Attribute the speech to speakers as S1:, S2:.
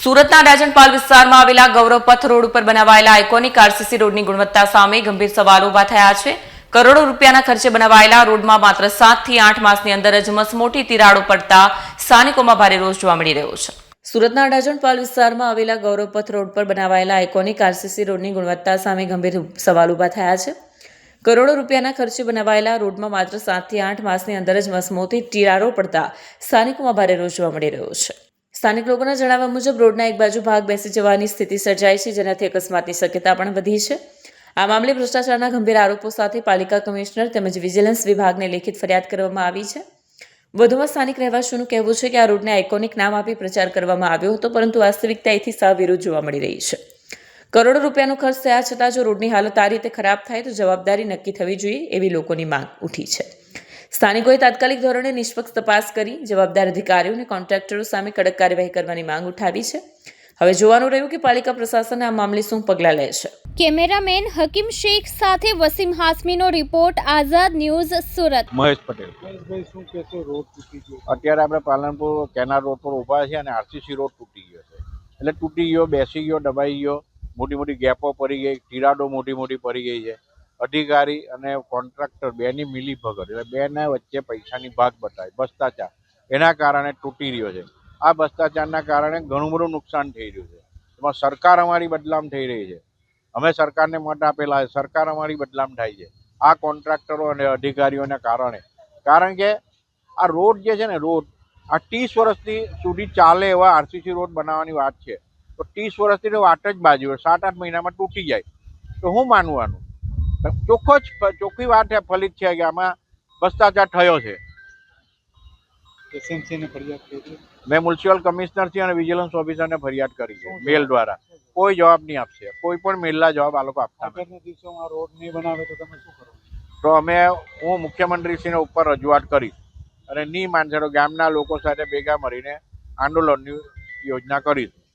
S1: સુરતના રાજનપાલ વિસ્તારમાં આવેલા ગૌરવપથ રોડ ઉપર બનાવાયેલા આઇકોનિક આરસીસી રોડની ગુણવત્તા સામે ગંભીર સવાલો ઉભા થયા છે। કરોડો રૂપિયાના ખર્ચે બનાવાયેલા રોડમાં માત્ર 7 થી 8 માસની અંદર જ મસમોટી તિરાડો પડતા સ્થાનિકોમાં ભારે રોષ જોવા મળી રહ્યો છે। સુરતના રાજનપાલ વિસ્તારમાં આવેલા ગૌરવપથ રોડ પર બનાવાયેલા આઇકોનિક આરસીસી રોડની ગુણવત્તા સામે ગંભીર સવાલ ઉભા થયા છે। કરોડો રૂપિયાના ખર્ચે બનાવાયેલા રોડમાં માત્ર 7 થી 8 માસની અંદર જ મસમોટી તિરાડો પડતા સ્થાનિકોમાં ભારે રોષ જોવા મળી રહ્યો છે। સ્થાનિક લોકોના જણાવ્યા મુજબ રોડના એક બાજુ ભાગ બેસી જવાની સ્થિતિ સર્જાઈ છે, જેનાથી અકસ્માતની શક્યતા પણ વધી છે। આ મામલે ભ્રષ્ટાચારના ગંભીર આરોપો સાથે પાલિકા કમિશનર તેમજ વિજિલન્સ વિભાગને લેખિત ફરિયાદ કરવામાં આવી છે। વધુમાં સ્થાનિક રહેવાસીઓનું કહેવું છે કે આ રોડને આઇકોનિક નામ આપી પ્રચાર કરવામાં આવ્યો હતો, પરંતુ વાસ્તવિકતા એથી સાવ વિરુદ્ધ જોવા મળી રહી છે। કરોડો રૂપિયાનો ખર્ચ થયા છતાં જો રોડની હાલત આ રીતે ખરાબ થાય તો જવાબદારી નક્કી થવી જોઈએ એવી લોકોની માંગ ઉઠી છે। સ્થાનિકોએ તાત્કાલિક ધોરણે નિષ્પક્ષ તપાસ કરી જવાબદાર અધિકારીઓ અને કોન્ટ્રાક્ટરો સામે કડક કાર્યવાહી કરવાની માંગ ઉઠાવી છે। હવે જોવાનું રહ્યું કે પાલિકા પ્રશાસન આ મામલે શું પગલાં લે છે।
S2: કેમેરામેન હકીમ શેખ સાથે વસીમ હાસમીનો રિપોર્ટ, આઝાદ ન્યૂઝ, સુરત।
S3: મહેશ પટેલ।
S4: મહેશભાઈ, શું કહેશો? રોડ તૂટી ગયો,
S3: અત્યારે આપણે પાલનપુર કેનાલ રોડ પર ઊભા છે અને આરસીસી રોડ તૂટી ગયો છે। એટલે તૂટી ગયો, બેસી ગયો, દબાઈ ગયો, મોટી મોટી ગેપો પડી ગઈ, તિરાડો મોટી મોટી પડી ગઈ છે। અધિકારી અને કોન્ટ્રાક્ટર બેની મિલીભગત, એટલે બેના વચ્ચે પૈસાની ભાગ બતાવી, ભ્રષ્ટાચાર, એના કારણે તૂટી રહ્યો છે। આ ભ્રષ્ટાચારના કારણે ઘણું બધું નુકસાન થઈ રહ્યું છે। એમાં સરકાર અમારી બદનામ થઈ રહી છે। અમે સરકારને મત આપેલા છે, સરકાર અમારી બદનામ થાય છે આ કોન્ટ્રાક્ટરો અને અધિકારીઓના કારણે। કારણ કે આ રોડ જે છે ને, રોડ આ 30 વર્ષથી સુધી ચાલે એવા આરસીસી રોડ બનાવવાની વાત છે, તો 30 વર્ષથી તો વાત જ બાજુ હોય, 7-8 મહિનામાં તૂટી જાય તો હું માનવાનું? ચોખ્ખી વાત છે, ફલિત છે કે આમાં ભ્રષ્ટાચાર થયો છે।
S4: એસએમસીને ફરિયાદ કરી?
S3: મેં મ્યુનિસિપલ કમિશનરથી અને વિજિલન્સ ઓફિસરને ફરિયાદ કરી છે મેલ દ્વારા। કોઈ જવાબ નહીં આપશે, કોઈ પણ મેલના જવાબ આ લોકો આપતા નથી।
S4: આગળના દિવસોમાં રોડ નહીં બનાવે તો તમે શું કરો?
S3: તો હું મુખ્યમંત્રીશ્રીને ઉપર રજૂઆત કરીશ અને નહીં માનશે તો ગામના લોકો સાથે ભેગા મળીને આંદોલનની યોજના કરીશ।